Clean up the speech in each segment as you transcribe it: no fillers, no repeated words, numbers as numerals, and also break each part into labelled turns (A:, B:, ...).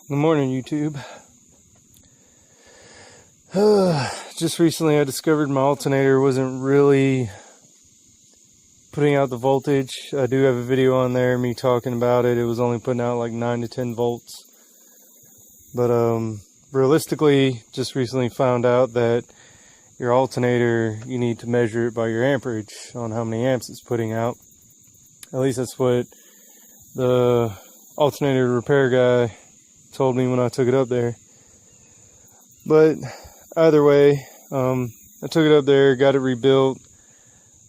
A: Good morning, YouTube. Just recently I discovered my alternator wasn't really putting out the voltage. I do have a video on there, me talking about it. It was only putting out like 9 to 10 volts. But realistically, just recently found out that your alternator, you need to measure it by your amperage on how many amps it's putting out. At least that's what the alternator repair guy told me when I took it up there. But either way, I took it up there, got it rebuilt.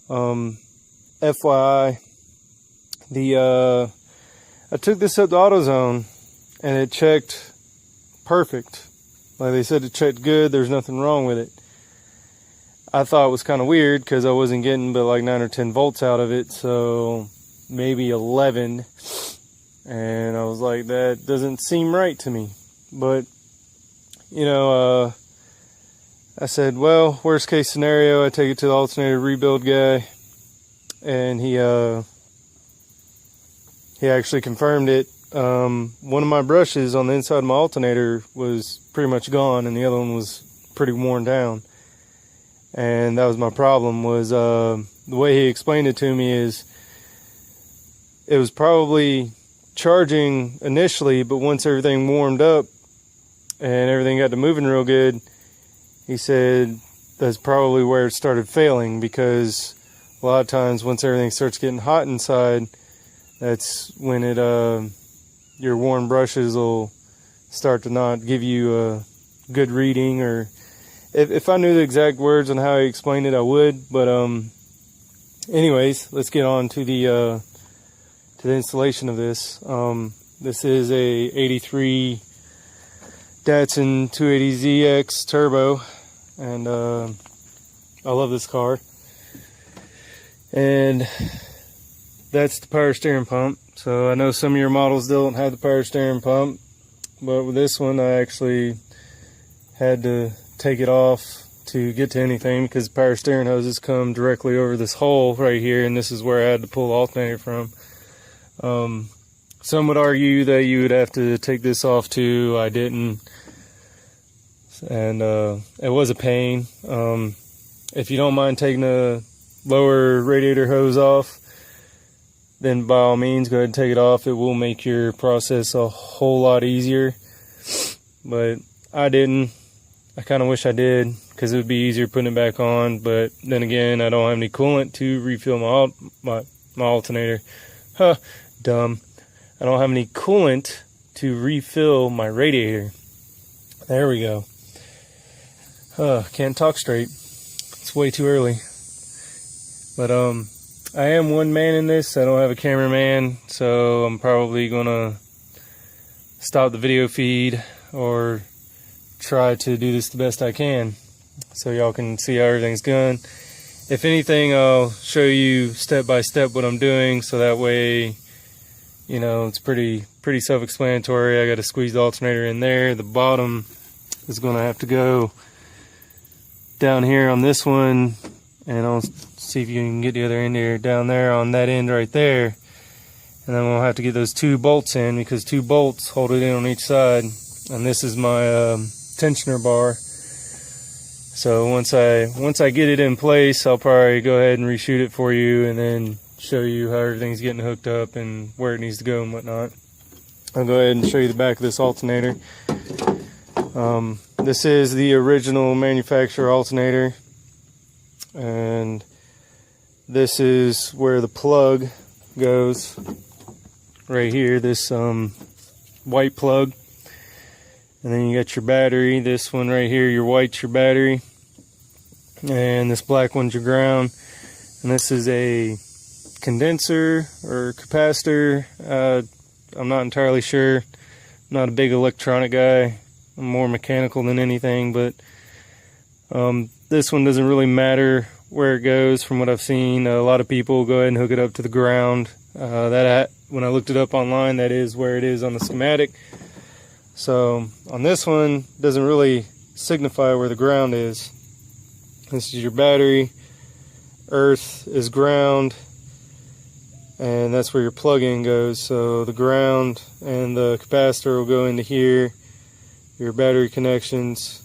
A: FYI, I took this up to AutoZone and it checked perfect. Like they said, it checked good. There's nothing wrong with it. I thought it was kind of weird because I wasn't getting but like 9 or 10 volts out of it, so maybe 11. And I was like, that doesn't seem right to me. But, you know, I said, well, worst case scenario, I take it to the alternator rebuild guy. And he actually confirmed it. One of my brushes on the inside of my alternator was pretty much gone, and the other one was pretty worn down. And that was my problem, was the way he explained it to me is it was probably charging initially, but once everything warmed up and everything got to moving real good, he said that's probably where it started failing, because a lot of times once everything starts getting hot inside, that's when it your worn brushes will start to not give you a good reading. Or if I knew the exact words on how he explained it, I would. But anyways, let's get on to the installation of this. This is a 83 Datsun 280ZX Turbo, and I love this car. And that's the power steering pump. So I know some of your models don't have the power steering pump, but with this one I actually had to take it off to get to anything, because the power steering hoses come directly over this hole right here, and this is where I had to pull the alternator from. Some would argue that you would have to take this off too. I didn't, and it was a pain. If you don't mind taking the lower radiator hose off, then by all means go ahead and take it off. It will make your process a whole lot easier, but I didn't. I kind of wish I did, because it would be easier putting it back on. But then again, I don't have any coolant to refill my alternator. Huh, dumb. I don't have any coolant to refill my radiator. There we go. Can't talk straight. It's way too early. But I am one man in this. I don't have a cameraman, so I'm probably gonna stop the video feed or try to do this the best I can, so y'all can see how everything's going. If anything, I'll show you step by step what I'm doing, so that way, you know, it's pretty self-explanatory. I got to squeeze the alternator in there. The bottom is going to have to go down here on this one, and I'll see if you can get the other end here, down there on that end right there. And then we'll have to get those 2 bolts in, because 2 bolts hold it in on each side. And this is my tensioner bar. So once I get it in place, I'll probably go ahead and reshoot it for you, and then show you how everything's getting hooked up and where it needs to go and whatnot. I'll go ahead and show you the back of this alternator. This is the original manufacturer alternator, and this is where the plug goes, right here, this white plug. And then you got your battery. This one right here, your white's your battery, and this black one's your ground. And this is a condenser or capacitor. I'm not entirely sure. I'm not a big electronic guy. I'm more mechanical than anything, but this one doesn't really matter where it goes. From what I've seen, a lot of people go ahead and hook it up to the ground. When I looked it up online, that is where it is on the schematic. So on this one, it doesn't really signify where the ground is. This is your battery. Earth is ground. and that's where your plug-in goes. So the ground and the capacitor will go into here, your battery connections.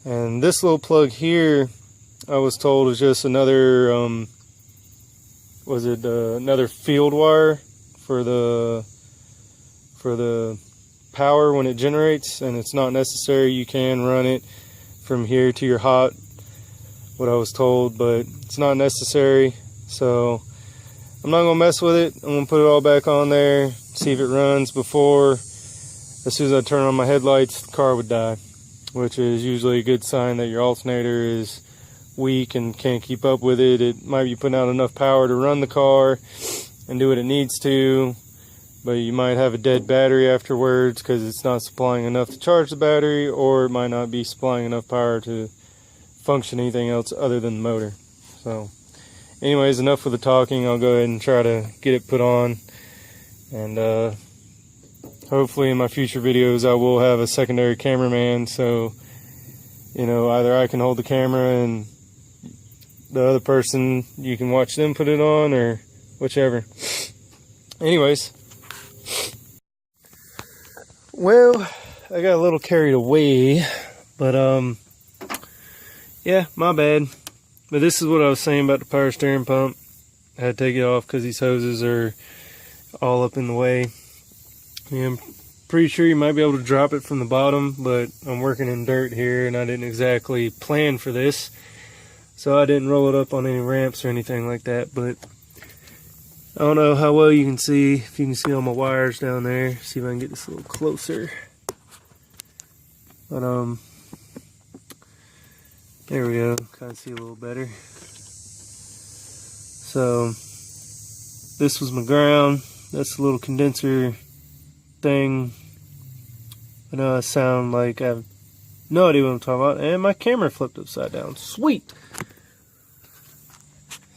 A: And this little plug here, I was told, is just another another field wire for the power when it generates, and it's not necessary. You can run it from here to your hot, what I was told, but it's not necessary. So I'm not gonna mess with it. I'm gonna put it all back on there, see if it runs. Before, as soon as I turn on my headlights, the car would die, which is usually a good sign that your alternator is weak and can't keep up with it. It might be putting out enough power to run the car and do what it needs to, but you might have a dead battery afterwards because it's not supplying enough to charge the battery, or it might not be supplying enough power to function anything else other than the motor. So anyways, enough with the talking. I'll go ahead and try to get it put on, and hopefully in my future videos I will have a secondary cameraman, so you know, either I can hold the camera and the other person, you can watch them put it on, or whichever. Anyways, well, I got a little carried away, but yeah, my bad. But this is what I was saying about the power steering pump. I had to take it off because these hoses are all up in the way. Yeah, I'm pretty sure you might be able to drop it from the bottom, but I'm working in dirt here and I didn't exactly plan for this, so I didn't roll it up on any ramps or anything like that. But I don't know how well you can see, if you can see all my wires down there. See if I can get this a little closer. But there we go, kind of see a little better. So this was my ground. That's a little condenser thing. I know I sound like I have no idea what I'm talking about, and my camera flipped upside down. Sweet.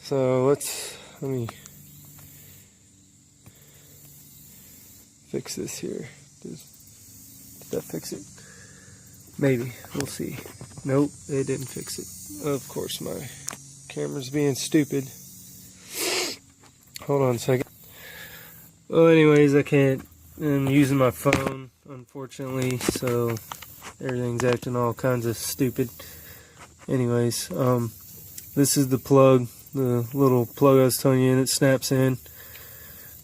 A: So let me fix this here. Did that fix it? Maybe. We'll see. Nope, it didn't fix it. Of course, my camera's being stupid. Hold on a second. Well, anyways, I can't. I'm using my phone, unfortunately, so everything's acting all kinds of stupid. Anyways, this is the plug, the little plug I was telling you, and it snaps in.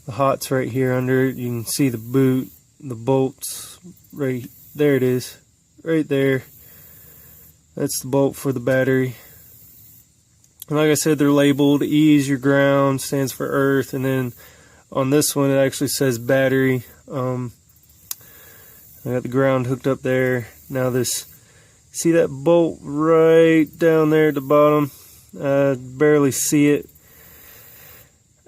A: The hot's right here under it. You can see the boot, the bolts right there. It is right there. That's the bolt for the battery. And like I said, they're labeled. E is your ground, stands for earth, and then on this one it actually says battery. I got the ground hooked up there. Now this, see that bolt right down there at the bottom? I barely see it.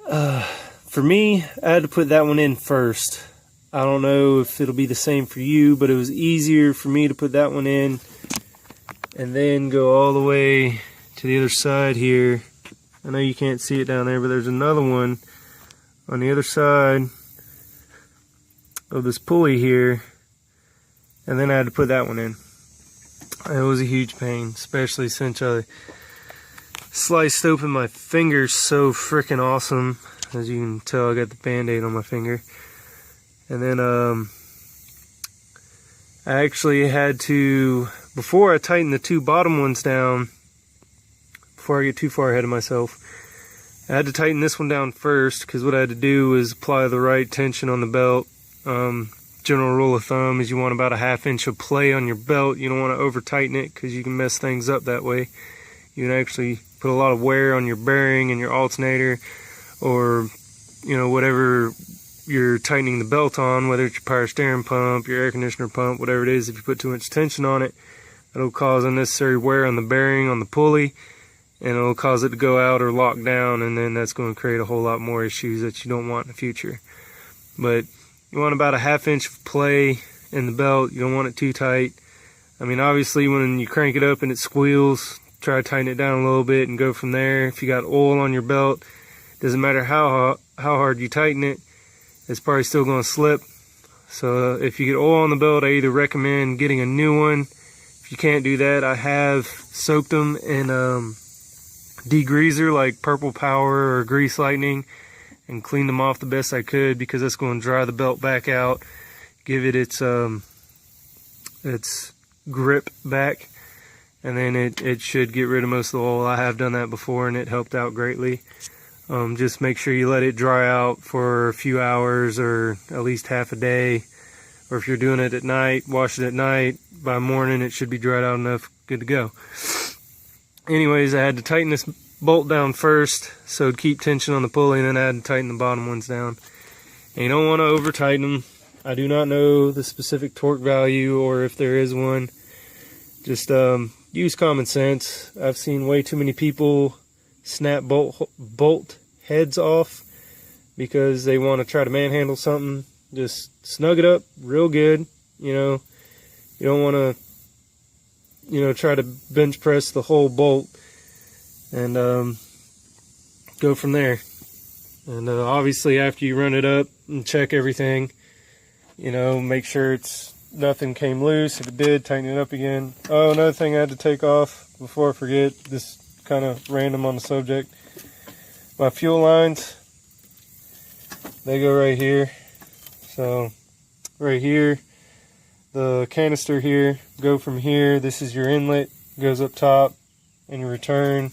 A: For me, I had to put that one in first. I don't know if it'll be the same for you, but it was easier for me to put that one in and then go all the way to the other side here. I know you can't see it down there, but there's another one on the other side of this pulley here, and then I had to put that one in. It was a huge pain, especially since I sliced open my finger so freaking awesome. As you can tell, I got the band-aid on my finger. And then I actually had to, before I tighten the two bottom ones down, before I get too far ahead of myself, I had to tighten this one down first, because what I had to do was apply the right tension on the belt. General rule of thumb is you want about a 1/2 inch of play on your belt. You don't want to over tighten it, because you can mess things up that way. You can actually put a lot of wear on your bearing and your alternator, or you know, whatever you're tightening the belt on, whether it's your power steering pump, your air conditioner pump, whatever it is. If you put too much tension on it, it'll cause unnecessary wear on the bearing, on the pulley, and it'll cause it to go out or lock down, and then that's going to create a whole lot more issues that you don't want in the future. But you want about a 1/2 inch of play in the belt. You don't want it too tight. I mean, obviously when you crank it up and it squeals, try to tighten it down a little bit and go from there. If you got oil on your belt, doesn't matter how hard you tighten it, it's probably still going to slip. So if you get oil on the belt, I either recommend getting a new one. If you can't do that, I have soaked them in degreaser like Purple Power or Grease Lightning, and cleaned them off the best I could, because that's going to dry the belt back out, give it its grip back, and then it should get rid of most of the oil. I have done that before and it helped out greatly. Just make sure you let it dry out for a few hours, or at least half a day. Or if you're doing it at night, wash it at night. By morning it should be dried out enough, good to go. Anyways, I had to tighten this bolt down first so it'd keep tension on the pulley, and then I had to tighten the bottom ones down. And you don't want to over tighten them. I do not know the specific torque value, or if there is one. Just use common sense. I've seen way too many people snap bolt heads off because they want to try to manhandle something. Just snug it up real good. You know, you don't want to, you know, try to bench press the whole bolt, and go from there. And obviously after you run it up and check everything, you know, make sure nothing came loose. If it did, tighten it up again. Oh, another thing I had to take off before I forget, this kind of random on the subject. My fuel lines, they go right here. So right here, the canister here, go from here. This is your inlet, goes up top, and your return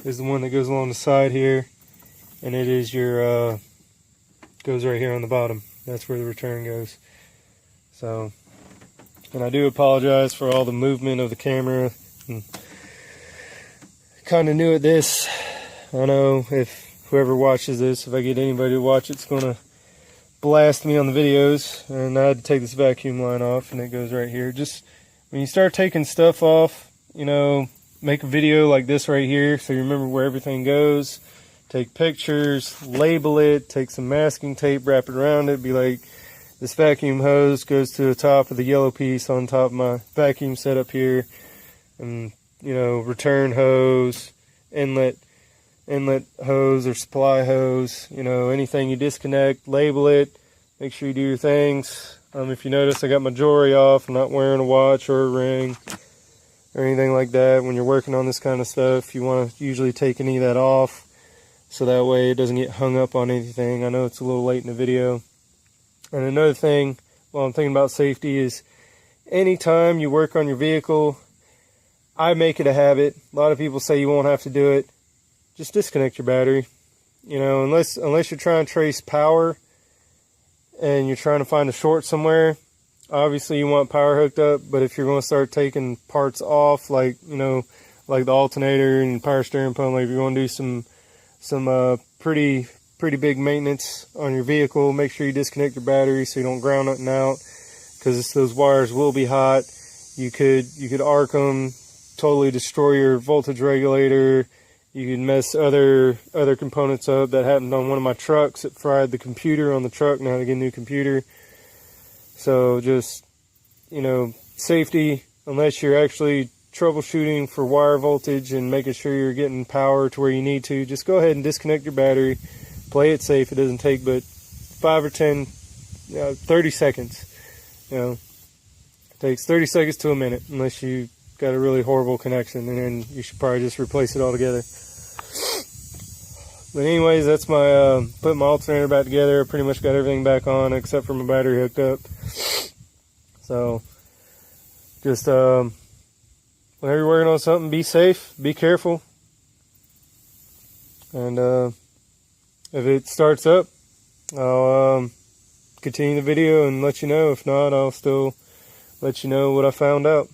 A: is the one that goes along the side here, and it is your goes right here on the bottom. That's where the return goes. So, and I do apologize for all the movement of the camera. Kind of new at this. I know if whoever watches this, if I get anybody to watch it, it's gonna blast me on the videos. And I had to take this vacuum line off, and it goes right here. Just when you start taking stuff off, you know, make a video like this right here so you remember where everything goes. Take pictures, label it, take some masking tape, wrap it around it, be like, this vacuum hose goes to the top of the yellow piece on top of my vacuum setup here, and, you know, return hose, inlet hose or supply hose, you know, anything you disconnect, label it, make sure you do your things. If you notice, I got my jewelry off. I'm not wearing a watch or a ring or anything like that. When you're working on this kind of stuff, you want to usually take any of that off, so that way it doesn't get hung up on anything. I know it's a little late in the video. And another thing, while I'm thinking about safety, is anytime you work on your vehicle, I make it a habit. A lot of people say you won't have to do it. Just disconnect your battery. You know, unless you're trying to trace power and you're trying to find a short somewhere, obviously you want power hooked up. But if you're going to start taking parts off, like, you know, like the alternator and power steering pump, like if you're going to do some pretty big maintenance on your vehicle, make sure you disconnect your battery so you don't ground nothing out, because those wires will be hot. You could arc them, totally destroy your voltage regulator. You could mess other components up. That happened on one of my trucks. It fried the computer on the truck. Now I had to get a new computer. So just, you know, safety, unless you're actually troubleshooting for wire voltage and making sure you're getting power to where you need to, just go ahead and disconnect your battery. Play it safe. It doesn't take but 5 or 10, 30 seconds. You know, it takes 30 seconds to a minute, unless you got a really horrible connection, and then you should probably just replace it altogether. But anyways, that's my putting my alternator back together. I pretty much got everything back on except for my battery hooked up. So just whenever you're working on something, be safe, be careful, and if it starts up, I'll continue the video and let you know. If not, I'll still let you know what I found out.